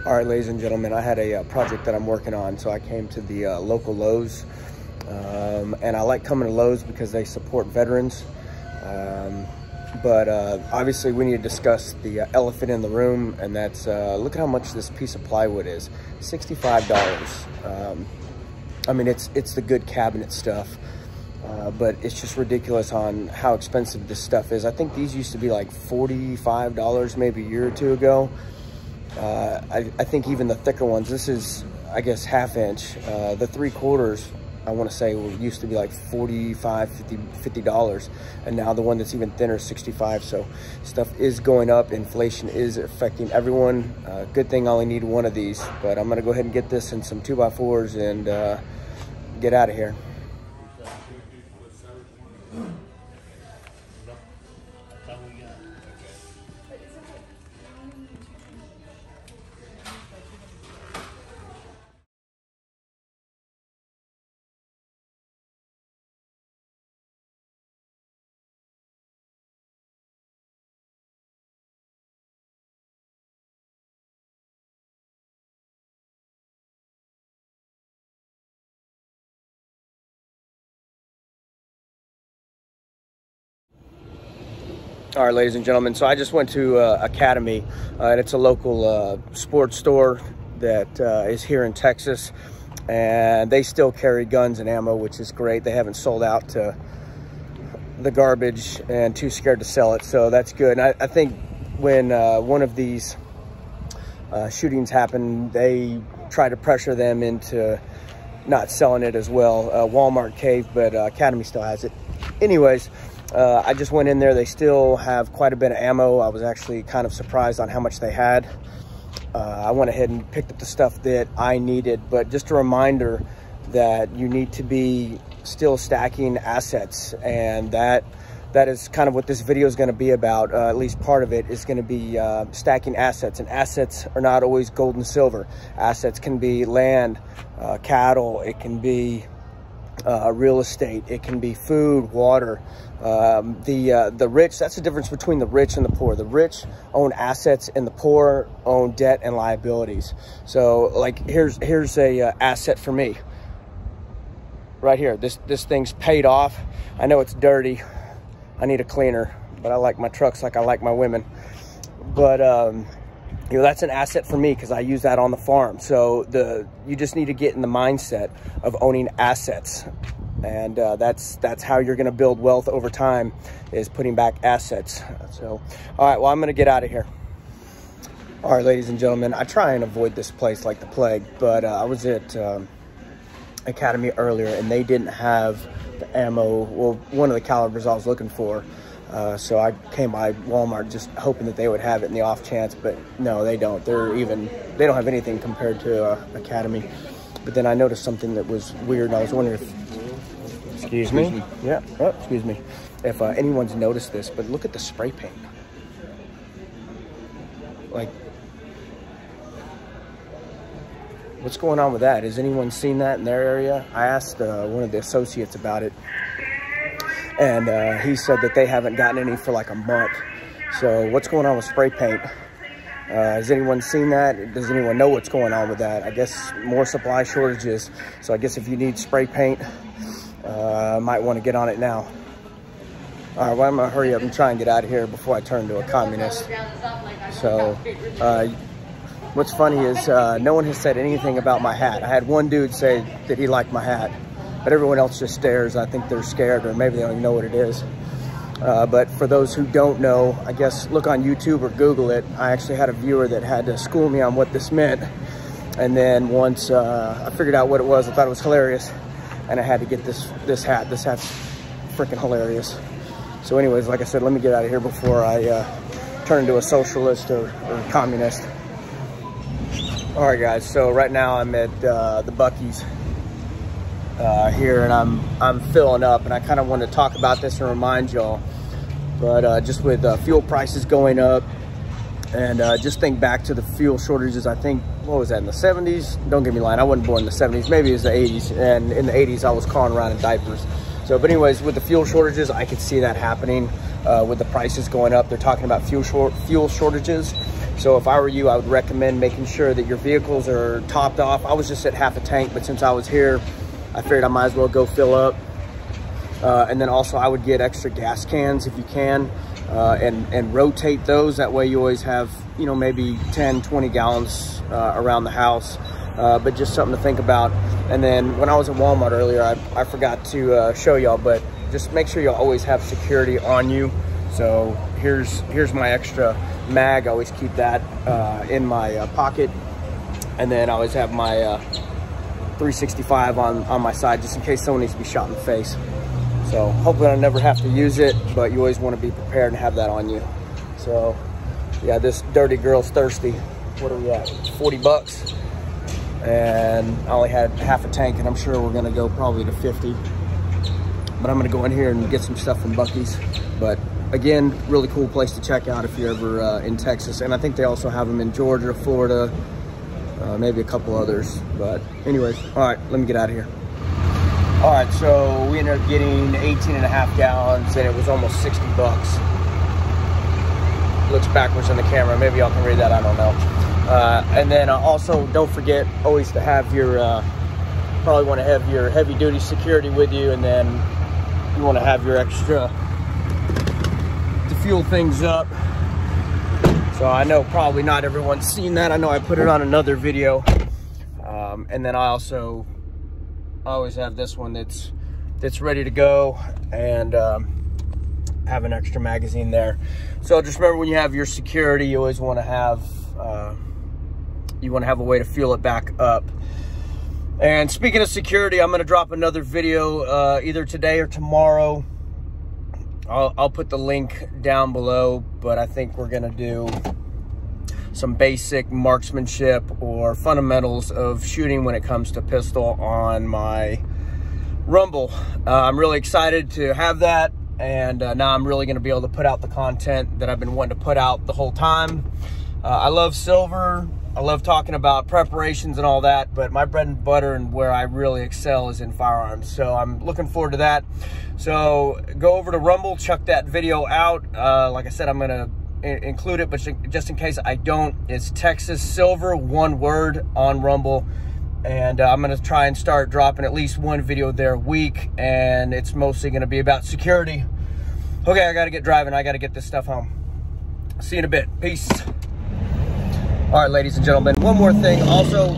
All right, ladies and gentlemen, I had a project that I'm working on, so I came to the local Lowe's. And I like coming to Lowe's because they support veterans. But obviously we need to discuss the elephant in the room, and that's look at how much this piece of plywood is. $65. I mean, it's the good cabinet stuff, but it's just ridiculous on how expensive this stuff is. I think these used to be like $45 maybe a year or two ago. I think even the thicker ones, this is, I guess, ½ inch. The 3/4, I want to say, used to be like $45, $50, and now the one that's even thinner is $65. So stuff is going up. Inflation is affecting everyone. Good thing I only need one of these, but I'm gonna go ahead and get this in some 2x4s and get out of here. All right, ladies and gentlemen, so I just went to Academy, and it's a local sports store that is here in Texas, and they still carry guns and ammo, which is great. They haven't sold out to the garbage and too scared to sell it, so that's good. And I think when one of these shootings happened, they try to pressure them into not selling it as well. Walmart caved, but Academy still has it. Anyways, I just went in there. They still have quite a bit of ammo. I was actually kind of surprised on how much they had. I went ahead and picked up the stuff that I needed, but just a reminder that you need to be still stacking assets, and that is kind of what this video is going to be about. At least part of it is going to be stacking assets, and assets are not always gold and silver. Assets can be land, cattle, it can be real estate, it can be food, water. The rich, that's the difference between the rich and the poor. The rich own assets and the poor own debt and liabilities. So like here's a asset for me right here. This thing's paid off. I know it's dirty, I need a cleaner, but I like my trucks like I like my women. But you know, that's an asset for me because I use that on the farm. So you just need to get in the mindset of owning assets, and that's how you're going to build wealth over time, is putting back assets. So all right, well, I'm going to get out of here. All right, ladies and gentlemen, I try and avoid this place like the plague, but I was at Academy earlier, and they didn't have the ammo, well, one of the calibers I was looking for. So I came by Walmart just hoping that they would have it in the off chance, but no, they don't. They don't have anything compared to Academy. But then I noticed something that was weird, and I was wondering if, excuse me? Yeah, oh, excuse me. If anyone's noticed this, but look at the spray paint. Like, what's going on with that? Has anyone seen that in their area? I asked one of the associates about it, and he said that they haven't gotten any for like a month. So what's going on with spray paint? Has anyone seen that? Does anyone know what's going on with that? I guess more supply shortages. So I guess if you need spray paint, might want to get on it now. All right, well, I'm gonna hurry up and try and get out of here before I turn into a communist. So what's funny is no one has said anything about my hat. I had one dude say that he liked my hat, but everyone else just stares. I think they're scared, or maybe they don't even know what it is. But for those who don't know, I guess look on YouTube or Google it. I actually had a viewer that had to school me on what this meant. And then once I figured out what it was, I thought it was hilarious. And I had to get this hat. This hat's freaking hilarious. So anyways, like I said, let me get out of here before I turn into a socialist or communist. All right, guys, so right now I'm at the Buc-ee's here, and I'm filling up, and I kind of want to talk about this and remind y'all. But just with fuel prices going up, and just think back to the fuel shortages. I think, what was that, in the 70s? Don't get me lying, I wasn't born in the 70s. Maybe it was the 80s, and in the 80s I was crawling around in diapers. So, but anyways, with the fuel shortages, I could see that happening. with the prices going up. They're talking about fuel shortages. So if I were you, I would recommend making sure that your vehicles are topped off. I was just at half a tank, but since I was here, I figured I might as well go fill up. And then also I would get extra gas cans if you can, and rotate those. That way you always have, you know, maybe 10, 20 gallons around the house. But just something to think about. And then when I was at Walmart earlier, I forgot to show y'all, but just make sure y'all always have security on you. So here's my extra mag. I always keep that in my pocket. And then I always have my 365 on my side, just in case someone needs to be shot in the face. So hopefully I never have to use it, but you always want to be prepared and have that on you. So yeah, this dirty girl's thirsty. What are we at? 40 bucks. And I only had half a tank, and I'm sure we're gonna go probably to 50. But I'm gonna go in here and get some stuff from Buc-ee's. But again, really cool place to check out if you're ever in Texas. And I think they also have them in Georgia, Florida, maybe a couple others. But anyways, all right, let me get out of here. All right, so we ended up getting 18.5 gallons, and it was almost 60 bucks. Looks backwards on the camera. Maybe y'all can read that, I don't know. And then also don't forget always to have your, probably want to have your heavy duty security with you, and then you want to have your extra to fuel things up. So I know probably not everyone's seen that. I know I put it on another video. And then I always have this one that's ready to go, and have an extra magazine there. So just remember, when you have your security, you always want to have a way to fuel it back up. And speaking of security, I'm going to drop another video either today or tomorrow. I'll put the link down below, but I think we're going to do some basic marksmanship or fundamentals of shooting when it comes to pistol on my Rumble. I'm really excited to have that, and now I'm really going to be able to put out the content that I've been wanting to put out the whole time. I love silver. I love talking about preparations and all that, but my bread and butter and where I really excel is in firearms. So I'm looking forward to that. So go over to Rumble, check that video out. Like I said, I'm going to include it, but just in case I don't, it's Texas Silver, one word, on Rumble. And I'm going to try and start dropping at least one video there a week, and it's mostly going to be about security. Okay, I got to get driving. I got to get this stuff home. See you in a bit. Peace. All right, ladies and gentlemen, one more thing. Also,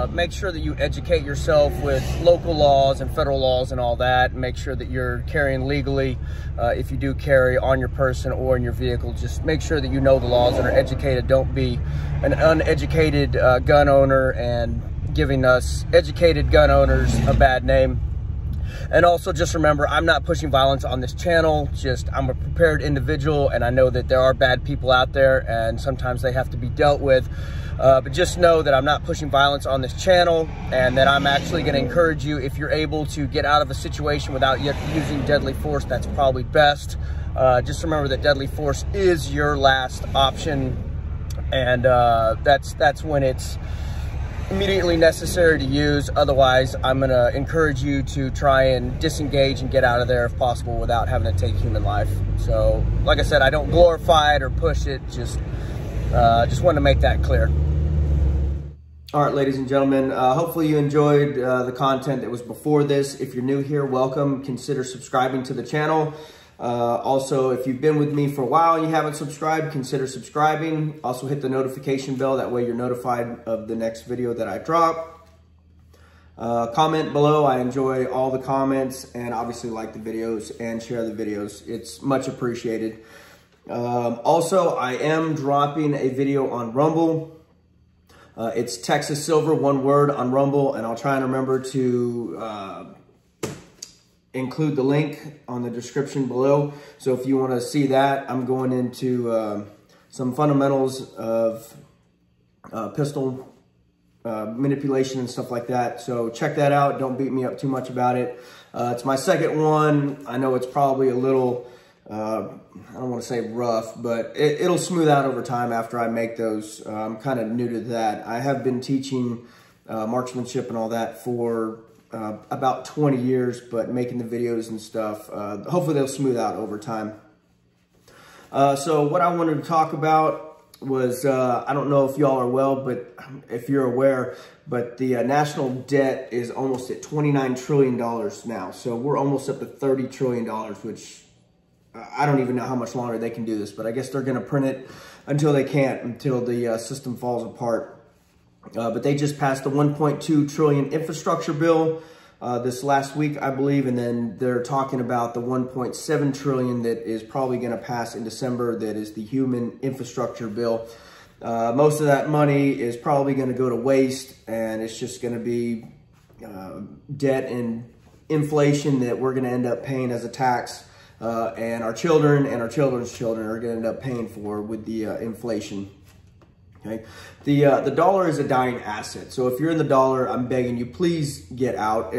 make sure that you educate yourself with local laws and federal laws and all that. Make sure that you're carrying legally. If you do carry on your person or in your vehicle, just make sure that you know the laws and are educated. Don't be an uneducated gun owner and giving us educated gun owners a bad name. And also just remember, I'm not pushing violence on this channel. I'm a prepared individual, and I know that there are bad people out there, and sometimes they have to be dealt with. But just know that I'm not pushing violence on this channel, and that I'm actually going to encourage you, if you're able to get out of a situation without yet using deadly force, that's probably best. Just remember that deadly force is your last option, and that's when it's immediately necessary to use. Otherwise, I'm going to encourage you to try and disengage and get out of there if possible without having to take human life. So like I said, I don't glorify it or push it, just want to make that clear. All right, ladies and gentlemen, hopefully you enjoyed the content that was before this. If you're new here, welcome. Consider subscribing to the channel. Also, if you've been with me for a while and you haven't subscribed, consider subscribing. Also hit the notification bell. That way you're notified of the next video that I drop. Comment below. I enjoy all the comments, and obviously like the videos and share the videos. It's much appreciated. Also, I am dropping a video on Rumble. It's Texas Silver, one word, on Rumble, and I'll try and remember to include the link on the description below. So if you want to see that, I'm going into some fundamentals of pistol manipulation and stuff like that. So check that out. Don't beat me up too much about it. It's my second one. I know it's probably a little, I don't want to say rough, but it'll smooth out over time after I make those. I'm kind of new to that. I have been teaching marksmanship and all that for about 20 years, but making the videos and stuff, hopefully they'll smooth out over time. So what I wanted to talk about was, I don't know if y'all are but if you're aware, but the national debt is almost at $29 trillion now. So we're almost up to $30 trillion, which I don't even know how much longer they can do this, but I guess they're going to print it until they can't, until the system falls apart. But they just passed the 1.2 trillion infrastructure bill this last week, I believe, and then they're talking about the 1.7 trillion that is probably going to pass in December. That is the human infrastructure bill. Most of that money is probably going to go to waste, and it's just going to be debt and inflation that we're going to end up paying as a tax, and our children and our children's children are going to end up paying for with the inflation. Okay, the dollar is a dying asset. So if you're in the dollar, I'm begging you, please get out.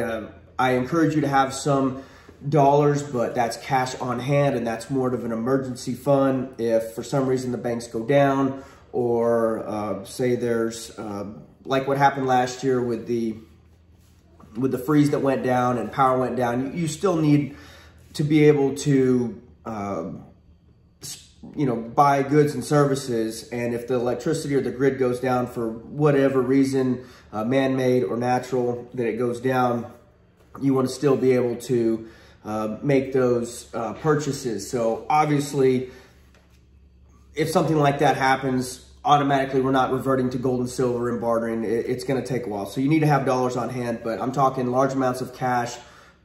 I encourage you to have some dollars, but that's cash on hand, and that's more of an emergency fund if for some reason the banks go down, or say there's like what happened last year with the freeze that went down and power went down. You still need to be able to buy goods and services, and if the electricity or the grid goes down for whatever reason, man-made or natural, that it goes down, you want to still be able to make those purchases. So obviously, if something like that happens, automatically we're not reverting to gold and silver and bartering. It's going to take a while. So you need to have dollars on hand, but I'm talking large amounts of cash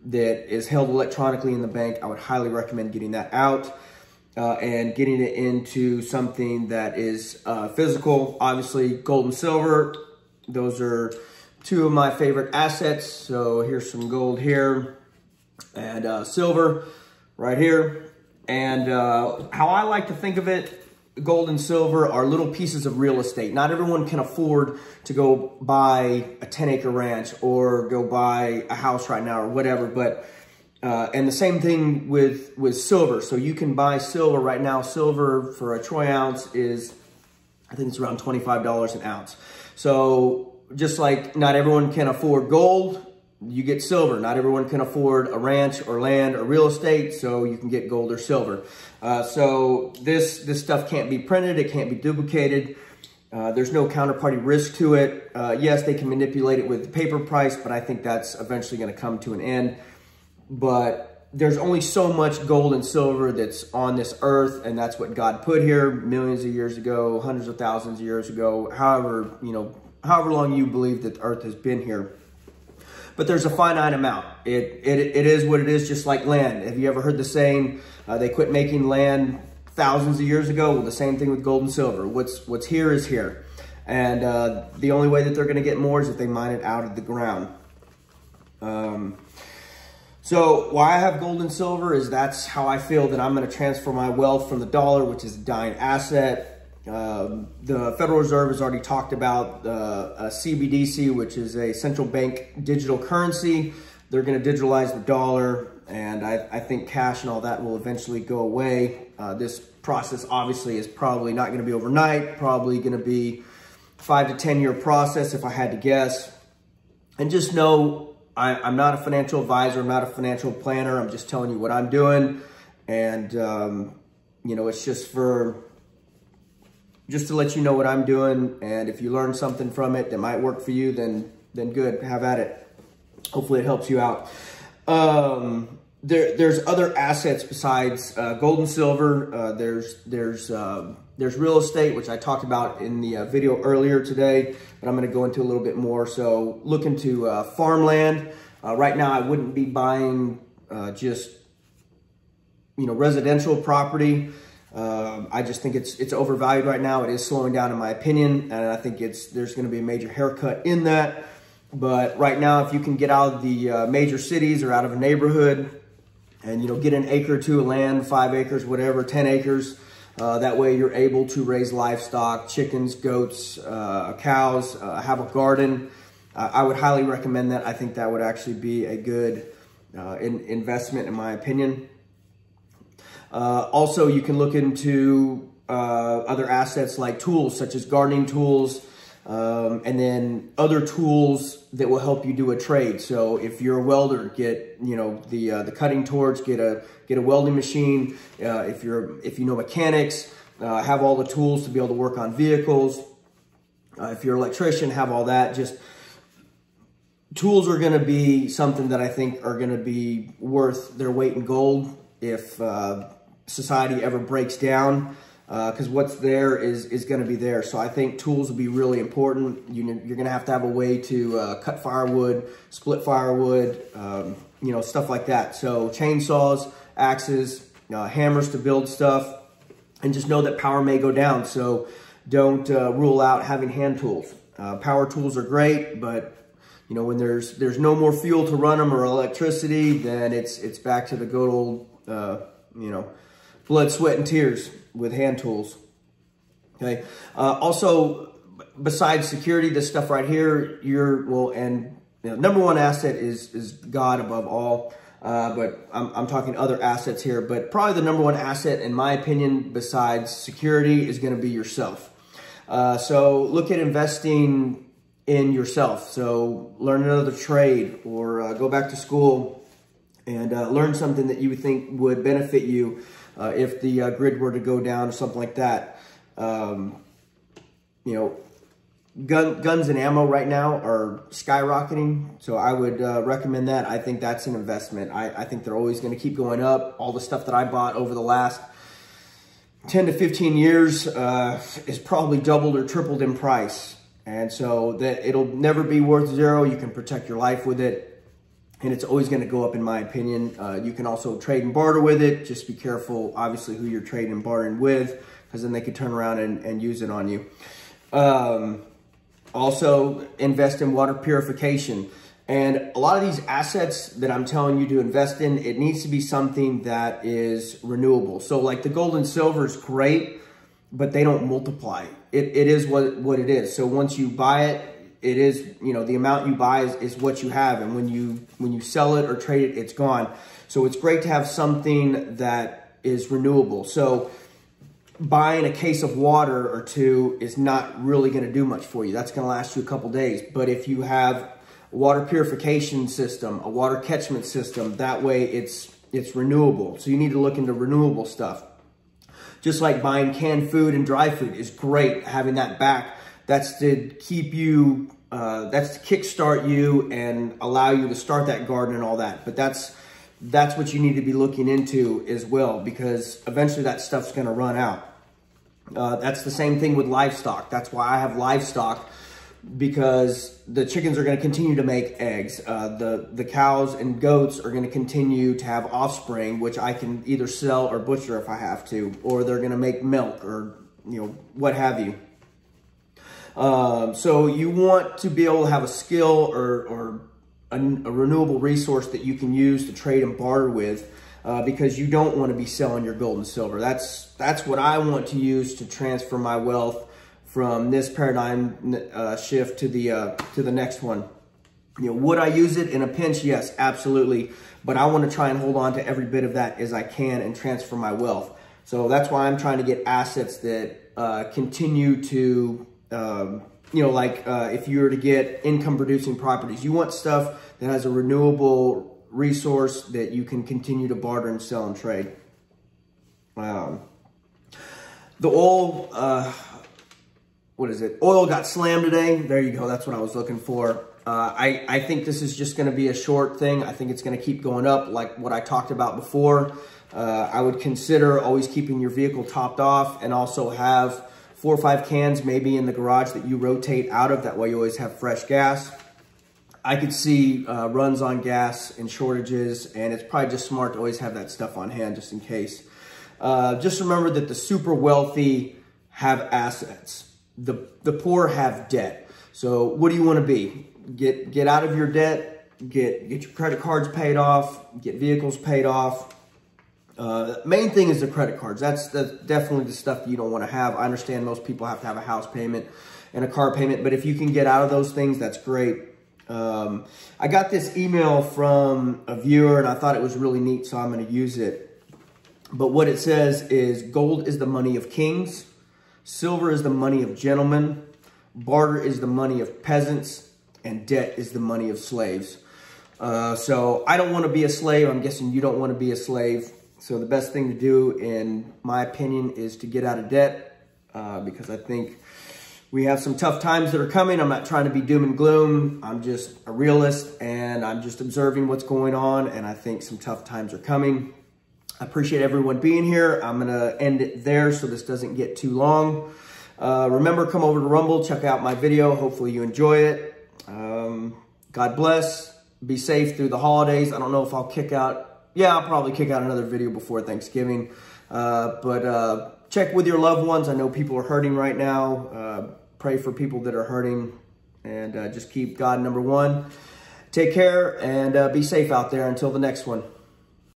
that is held electronically in the bank. I would highly recommend getting that out. And getting it into something that is physical. Obviously, gold and silver, those are two of my favorite assets. So here's some gold here, and silver right here. And how I like to think of it, gold and silver are little pieces of real estate. Not everyone can afford to go buy a 10-acre ranch or go buy a house right now or whatever, but and the same thing with silver. So you can buy silver right now. Silver for a troy ounce is, I think it's around $25 an ounce. So just like not everyone can afford gold, you get silver. Not everyone can afford a ranch or land or real estate, so you can get gold or silver. So this stuff can't be printed. It can't be duplicated. There's no counterparty risk to it. Yes, they can manipulate it with the paper price, but I think that's eventually going to come to an end. But there's only so much gold and silver that's on this earth, and that's what God put here millions of years ago, hundreds of thousands of years ago, however long you believe that the earth has been here. But there's a finite amount. It is what it is, just like land. Have you ever heard the saying, they quit making land thousands of years ago? Well, the same thing with gold and silver. What's here is here. And the only way that they're going to get more is if they mine it out of the ground. So why I have gold and silver is that's how I feel that I'm going to transfer my wealth from the dollar, which is a dying asset. The Federal Reserve has already talked about a CBDC, which is a central bank digital currency. They're going to digitalize the dollar, and I think cash and all that will eventually go away. This process obviously is probably not going to be overnight, probably going to be 5 to 10 year process if I had to guess. And just know, I'm not a financial advisor. I'm not a financial planner. I'm just telling you what I'm doing. And, it's just to let you know what I'm doing. And if you learn something from it that might work for you, then good, have at it. Hopefully it helps you out. There's other assets besides gold and silver. There's real estate, which I talked about in the video earlier today, but I'm going to go into a little bit more. So look into farmland. Right now, I wouldn't be buying just residential property. I just think it's overvalued right now. It is slowing down, in my opinion, and I think there's going to be a major haircut in that. But right now, if you can get out of the major cities or out of a neighborhood and get an acre or two of land, 5 acres, whatever, 10 acres. That way you're able to raise livestock, chickens, goats, cows, have a garden. I would highly recommend that. I think that would actually be a good investment in my opinion. Also, you can look into other assets like tools, such as gardening tools, And then other tools that will help you do a trade. So if you're a welder, get, you know, the cutting torch, get a welding machine. If you know mechanics, have all the tools to be able to work on vehicles. If you're an electrician, have all that. Just tools are going to be something that I think are going to be worth their weight in gold if society ever breaks down, because what's there is going to be there. So I think tools will be really important. You're going to have a way to cut firewood, split firewood, you know, stuff like that. So chainsaws, axes, hammers to build stuff, and just know that power may go down. So don't rule out having hand tools. Power tools are great, but you know, when there's no more fuel to run them or electricity, then it's back to the good old, you know, blood, sweat, and tears with hand tools. Okay. Also, besides security, this stuff right here, and you know, number one asset is God above all. But I'm talking other assets here. But probably the number one asset, in my opinion, besides security, is going to be yourself. So look at investing in yourself. So learn another trade, or go back to school and learn something that you would think would benefit you if the grid were to go down or something like that. You know, guns and ammo right now are skyrocketing, so I would recommend that. I think that's an investment. I think they're always going to keep going up. All the stuff that I bought over the last 10 to 15 years is probably doubled or tripled in price. And so that it'll never be worth zero. You can protect your life with it, and it's always going to go up, in my opinion. You can also trade and barter with it. Just be careful, obviously, who you're trading and bartering with, because then they could turn around and use it on you. Also, invest in water purification. And a lot of these assets that I'm telling you to invest in, it needs to be something that is renewable. So like the gold and silver is great, but they don't multiply. It is what it is. So once you buy it, it is, you know, the amount you buy is what you have. And when you sell it or trade it, it's gone. So it's great to have something that is renewable. So buying a case of water or two is not really going to do much for you. That's going to last you a couple days. But if you have a water purification system, a water catchment system, that way it's renewable. So you need to look into renewable stuff. Just like buying canned food and dry food is great, having that back. That's to keep you, that's to kickstart you and allow you to start that garden and all that. But that's what you need to be looking into as well, because eventually that stuff's going to run out. That's the same thing with livestock. That's why I have livestock, because the chickens are going to continue to make eggs. The cows and goats are going to continue to have offspring, which I can either sell or butcher if I have to, or they're going to make milk, or, you know, what have you. So you want to be able to have a skill or a renewable resource that you can use to trade and barter with, because you don't want to be selling your gold and silver. That's what I want to use to transfer my wealth from this paradigm shift to the next one. You know, would I use it in a pinch? Yes, absolutely. But I want to try and hold on to every bit of that as I can and transfer my wealth. So that's why I'm trying to get assets that continue to, you know, like if you were to get income producing properties, you want stuff that has a renewable resource that you can continue to barter and sell and trade. The oil, what is it? Oil got slammed today. There you go. That's what I was looking for. I think this is just going to be a short thing. I think it's going to keep going up like what I talked about before. I would consider always keeping your vehicle topped off, and also have 4 or 5 cans maybe in the garage that you rotate out of. That way you always have fresh gas. I could see runs on gas and shortages, and it's probably just smart to always have that stuff on hand just in case. Just remember that the super wealthy have assets. The poor have debt. So what do you want to be? Get out of your debt, get your credit cards paid off, get vehicles paid off. Main thing is the credit cards. That's definitely the stuff that you don't want to have. I understand most people have to have a house payment and a car payment, but if you can get out of those things, that's great. I got this email from a viewer, and I thought it was really neat, so I'm going to use it. But what it says is, gold is the money of kings, silver is the money of gentlemen, barter is the money of peasants, and debt is the money of slaves. So I don't want to be a slave. I'm guessing you don't want to be a slave. So the best thing to do, in my opinion, is to get out of debt, because I think we have some tough times that are coming. I'm not trying to be doom and gloom. I'm just a realist, and I'm just observing what's going on, and I think some tough times are coming. I appreciate everyone being here. I'm going to end it there so this doesn't get too long. Remember, come over to Rumble, check out my video. Hopefully you enjoy it. God bless. Be safe through the holidays. I don't know if I'll kick out. Yeah, I'll probably kick out another video before Thanksgiving. But check with your loved ones. I know people are hurting right now. Pray for people that are hurting. And just keep God number one. Take care and be safe out there until the next one.